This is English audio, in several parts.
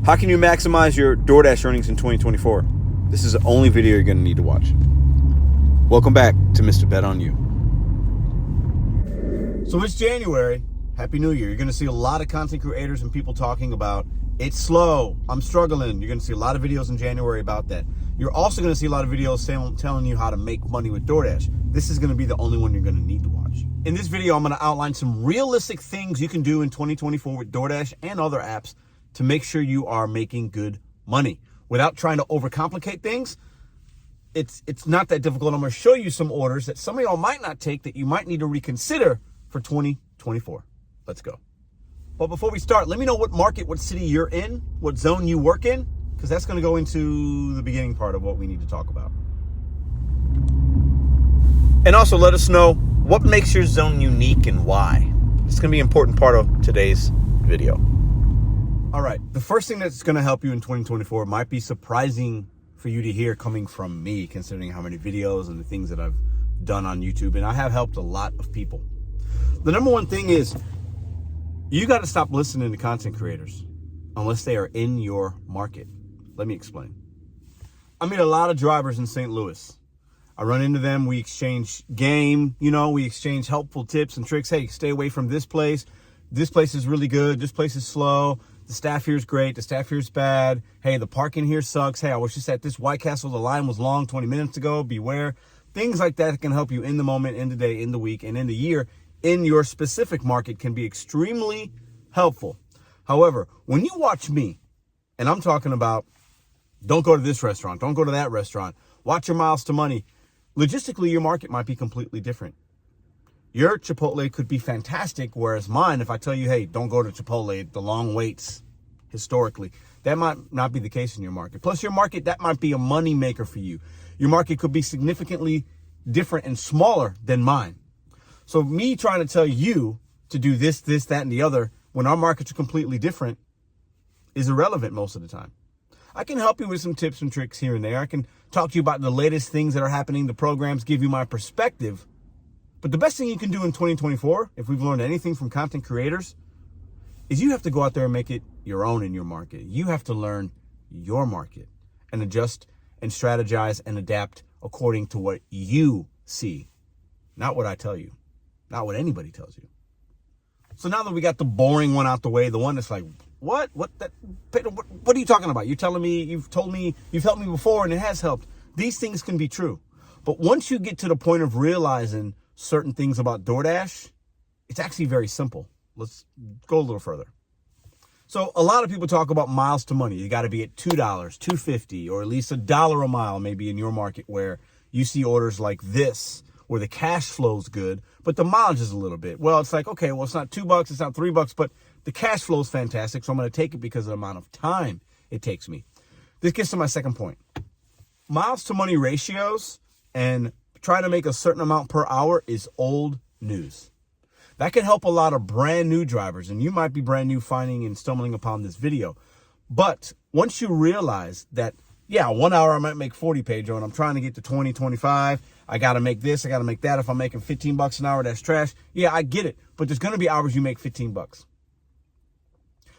How can you maximize your DoorDash earnings in 2024? This is the only video you're going to need to watch. Welcome back to Mr. Bet on You. So it's January. Happy New Year. You're going to see a lot of content creators and people talking about it's slow, I'm struggling. You're going to see a lot of videos in January about that. You're also going to see a lot of videos telling you how to make money with DoorDash. This is going to be the only one you're going to need to watch. In this video, I'm going to outline some realistic things you can do in 2024 with DoorDash and other apps to make sure you are making good money without trying to overcomplicate things. It's not that difficult. I'm going to show you some orders that some of y'all might not take that you might need to reconsider for 2024. Let's go. But before we start, let me know what market, what city you're in, what zone you work in, because that's going to go into the beginning part of what we need to talk about. And also let us know what makes your zone unique and why. It's going to be an important part of today's video. All right. The first thing that's going to help you in 2024 might be surprising for you to hear coming from me, considering how many videos and the things that I've done on YouTube. And I have helped a lot of people. The number one thing is you got to stop listening to content creators unless they are in your market. Let me explain. I meet a lot of drivers in St. Louis. I run into them. We exchange game. We exchange helpful tips and tricks. Hey, stay away from this place. This place is really good. This place is slow. The staff here is great. The staff here is bad. Hey, the parking here sucks. Hey, I was just at this White Castle. The line was long 20 minutes ago. Beware. Things like that can help you in the moment, in the day, in the week, and in the year. In your specific market can be extremely helpful. However, when you watch me, and I'm talking about don't go to this restaurant, don't go to that restaurant, watch your miles to money, logistically, your market might be completely different. Your Chipotle could be fantastic, whereas mine, if I tell you, hey, don't go to Chipotle, the long waits historically, that might not be the case in your market. Plus, your market, that might be a money maker for you. Your market could be significantly different and smaller than mine. So me trying to tell you to do this, that, and the other, when our markets are completely different, is irrelevant most of the time. I can help you with some tips and tricks here and there. I can talk to you about the latest things that are happening, the programs, give you my perspective. But the best thing you can do in 2024, if we've learned anything from content creators, is you have to go out there and make it your own in your market. You have to learn your market and adjust and strategize and adapt according to what you see, not what I tell you. Not what anybody tells you. So now that we got the boring one out the way, the one that's like, what are you talking about? You're telling me, you've told me, you've helped me before and it has helped. These things can be true. But once you get to the point of realizing certain things about DoorDash, it's actually very simple. Let's go a little further. So a lot of people talk about miles to money. You got to be at $2, $2.50, or at least $1 a mile, maybe in your market where you see orders like this, where the cash flow's good, but the mileage is a little bit. Well, it's like, okay, well, it's not $2, it's not $3, but the cash flow is fantastic, so I'm going to take it because of the amount of time it takes me. This gets to my second point. Miles to money ratios and trying to make a certain amount per hour is old news. That can help a lot of brand new drivers, and you might be brand new finding and stumbling upon this video. But once you realize that, yeah, 1 hour I might make 40, Pedro, and I'm trying to get to 20, 25. I got to make this, I got to make that. If I'm making $15 an hour, that's trash. Yeah, I get it. But there's going to be hours you make $15.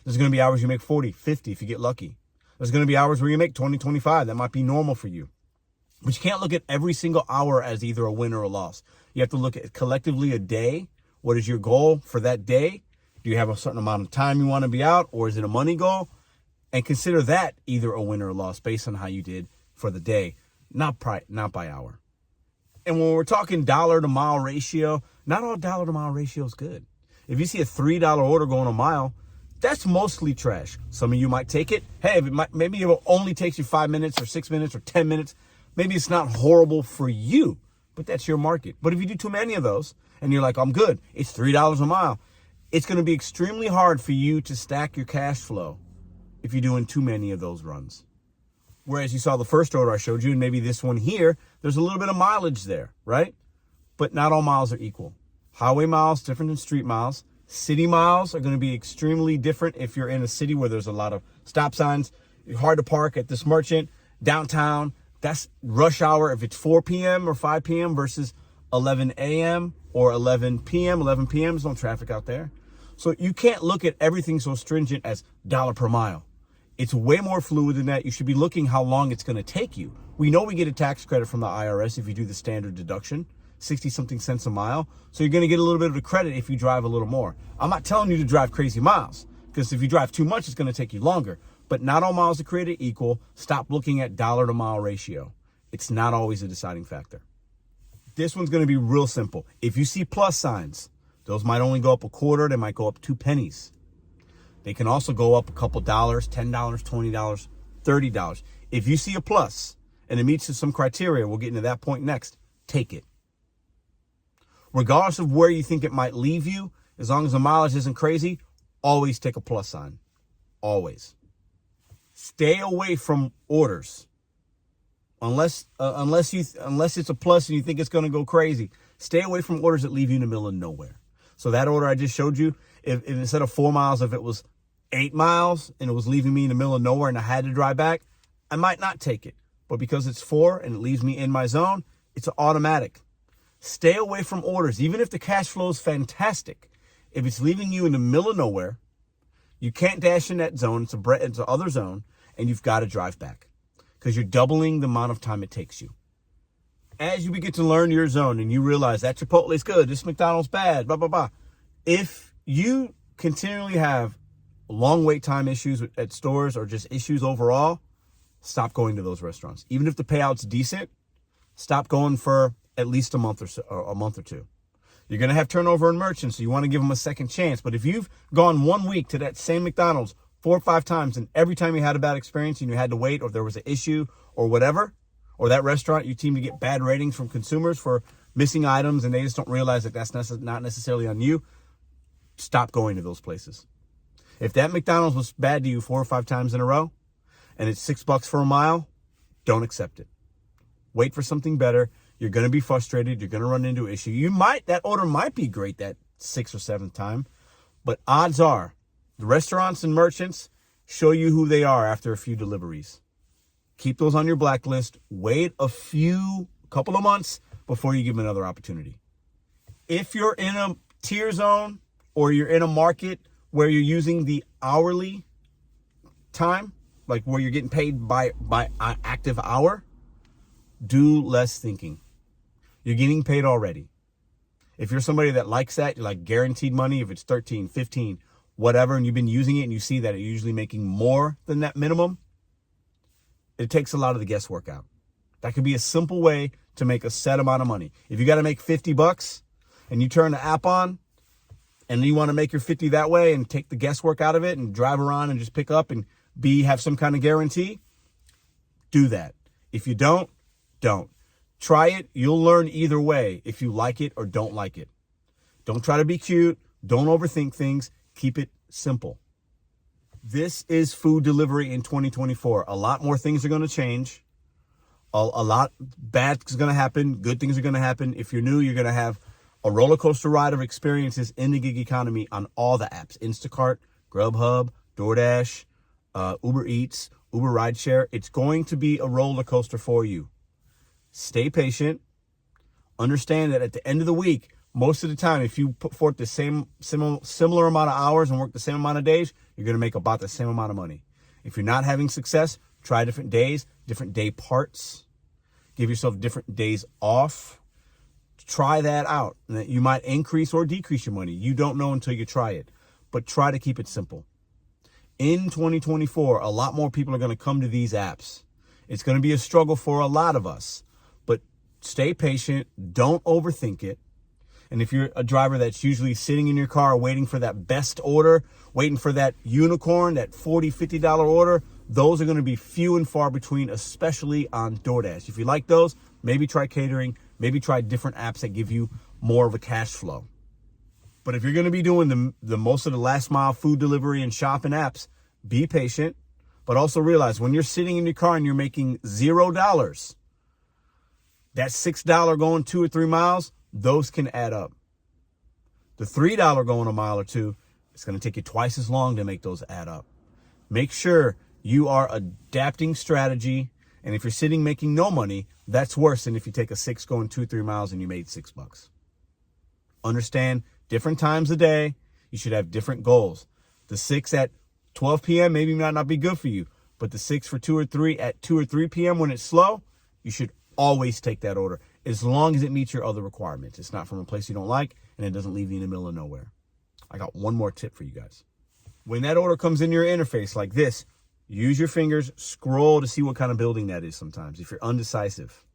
There's going to be hours you make 40, 50 if you get lucky. There's going to be hours where you make 20, 25. That might be normal for you. But you can't look at every single hour as either a win or a loss. You have to look at collectively a day. What is your goal for that day? Do you have a certain amount of time you want to be out, or is it a money goal? And consider that either a win or a loss based on how you did for the day, not by hour. And when we're talking dollar to mile ratio, not all dollar to mile ratio is good. If you see a $3 order going a mile, that's mostly trash. Some of you might take it. Hey, maybe it only takes you 5 minutes or 6 minutes or 10 minutes. Maybe it's not horrible for you, but that's your market. But if you do too many of those and you're like, I'm good, it's $3 a mile, it's going to be extremely hard for you to stack your cash flow if you're doing too many of those runs. Whereas you saw the first order I showed you, and maybe this one here, there's a little bit of mileage there, right? But not all miles are equal. Highway miles, different than street miles. City miles are going to be extremely different if you're in a city where there's a lot of stop signs. It's hard to park at this merchant. Downtown, that's rush hour if it's 4 p.m. or 5 p.m. versus 11 a.m. or 11 p.m. 11 p.m. There's no traffic out there. So you can't look at everything so stringent as dollar per mile. It's way more fluid than that. You should be looking how long it's going to take you. We know we get a tax credit from the IRS if you do the standard deduction, 60-something cents a mile. So you're going to get a little bit of a credit if you drive a little more. I'm not telling you to drive crazy miles, because if you drive too much, it's going to take you longer. But not all miles are created equal. Stop looking at dollar to mile ratio. It's not always a deciding factor. This one's going to be real simple. If you see plus signs, those might only go up a quarter. They might go up 2 pennies. They can also go up a couple dollars, $10, $20, $30. If you see a plus and it meets some criteria, we'll get into that point next, take it. Regardless of where you think it might leave you, as long as the mileage isn't crazy, always take a plus sign. Always. Stay away from orders. Unless it's a plus and you think it's going to go crazy. Stay away from orders that leave you in the middle of nowhere. So that order I just showed you, if instead of 4 miles, if it was 8 miles and it was leaving me in the middle of nowhere and I had to drive back, I might not take it. But because it's 4 and it leaves me in my zone, it's an automatic. Stay away from orders. Even if the cash flow is fantastic, if it's leaving you in the middle of nowhere, you can't dash in that zone. It's an other zone, and you've got to drive back because you're doubling the amount of time it takes you. As you begin to learn your zone and you realize that Chipotle is good, this McDonald's bad, blah, blah, blah. If you continually have long wait time issues at stores or just issues overall, stop going to those restaurants. Even if the payout's decent, stop going for at least a month or two. You're going to have turnover in merchants, so you want to give them a second chance. But if you've gone 1 week to that same McDonald's 4 or 5 times, and every time you had a bad experience and you had to wait or there was an issue or whatever, or that restaurant, you seem to get bad ratings from consumers for missing items and they just don't realize that that's not necessarily on you, stop going to those places. If that McDonald's was bad to you 4 or 5 times in a row and it's $6 for a mile, don't accept it. Wait for something better. You're going to be frustrated. You're going to run into an issue. That order might be great that 6th or 7th time, but odds are the restaurants and merchants show you who they are after a few deliveries. Keep those on your blacklist. Wait a couple of months before you give them another opportunity. If you're in a tier zone or you're in a market where you're using the hourly time, like where you're getting paid by an active hour, do less thinking. You're getting paid already. If you're somebody that likes that, you're like guaranteed money, if it's 13, 15, whatever, and you've been using it and you see that you're usually making more than that minimum, it takes a lot of the guesswork out. That could be a simple way to make a set amount of money. If you got to make $50 and you turn the app on and you want to make your 50 that way and take the guesswork out of it and drive around and just pick up and have some kind of guarantee, do that. If you don't. Try it. You'll learn either way if you like it or don't like it. Don't try to be cute. Don't overthink things. Keep it simple. This is food delivery in 2024. A lot more things are going to change. A lot bad is going to happen. Good things are going to happen. If you're new, you're going to have a roller coaster ride of experiences in the gig economy on all the apps. Instacart, Grubhub, DoorDash, Uber Eats, Uber Rideshare. It's going to be a roller coaster for you. Stay patient. Understand that at the end of the week, most of the time, if you put forth the similar amount of hours and work the same amount of days, you're going to make about the same amount of money. If you're not having success, try different days, different day parts. Give yourself different days off. Try that out. And you might increase or decrease your money. You don't know until you try it. But try to keep it simple. In 2024, a lot more people are going to come to these apps. It's going to be a struggle for a lot of us. But stay patient. Don't overthink it. And if you're a driver that's usually sitting in your car waiting for that best order, waiting for that unicorn, that $40, $50 order, those are going to be few and far between, especially on DoorDash. If you like those, maybe try catering, maybe try different apps that give you more of a cash flow. But if you're going to be doing the most of the last mile food delivery and shopping apps, be patient, but also realize when you're sitting in your car and you're making $0, that $6 going 2 or 3 miles, those can add up. The $3 going a mile or two, it's going to take you twice as long to make those add up. Make sure you are adapting strategy. And if you're sitting making no money, that's worse than if you take a 6 going 2, 3 miles and you made $6. Understand different times a day. You should have different goals. The 6 at 12 p.m. maybe might not be good for you, but the 6 for 2 or 3 at 2 or 3 p.m. when it's slow, you should always take that order as long as it meets your other requirements. It's not from a place you don't like and it doesn't leave you in the middle of nowhere. I got one more tip for you guys. When that order comes in your interface like this, use your fingers, scroll to see what kind of building that is sometimes if you're undecisive.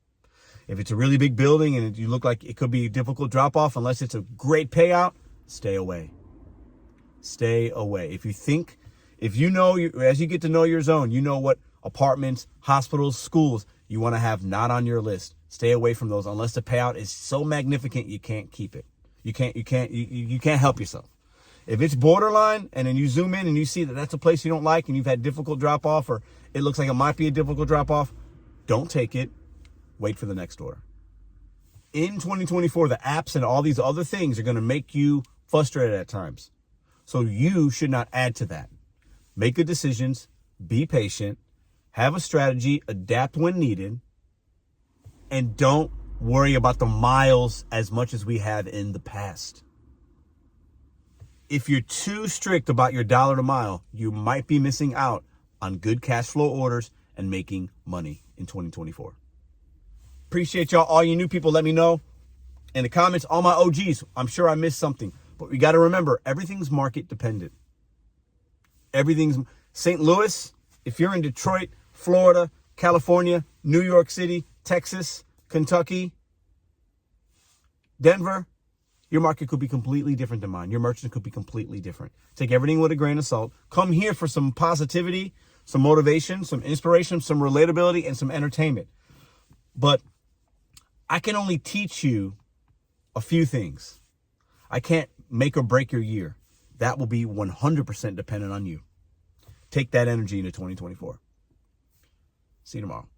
If it's a really big building and you look like it could be a difficult drop-off, unless it's a great payout, stay away. Stay away. If you know, as you get to know your zone, you know what apartments, hospitals, schools you want to have not on your list. Stay away from those unless the payout is so magnificent you can't keep it. You can't help yourself. If it's borderline and then you zoom in and you see that that's a place you don't like and you've had difficult drop-off or it looks like it might be a difficult drop-off, don't take it. Wait for the next order. In 2024, the apps and all these other things are going to make you frustrated at times. So you should not add to that. Make good decisions, be patient, have a strategy, adapt when needed, and don't worry about the miles as much as we have in the past. If you're too strict about your dollar to mile, you might be missing out on good cash flow orders and making money in 2024. Appreciate y'all. All you new people, let me know in the comments. All my OGs, I'm sure I missed something. But we got to remember, everything's market dependent. Everything's St. Louis. If you're in Detroit, Florida, California, New York City, Texas, Kentucky, Denver, your market could be completely different than mine. Your merchant could be completely different. Take everything with a grain of salt. Come here for some positivity, some motivation, some inspiration, some relatability, and some entertainment. But I can only teach you a few things. I can't make or break your year. That will be 100% dependent on you. Take that energy into 2024. See you tomorrow.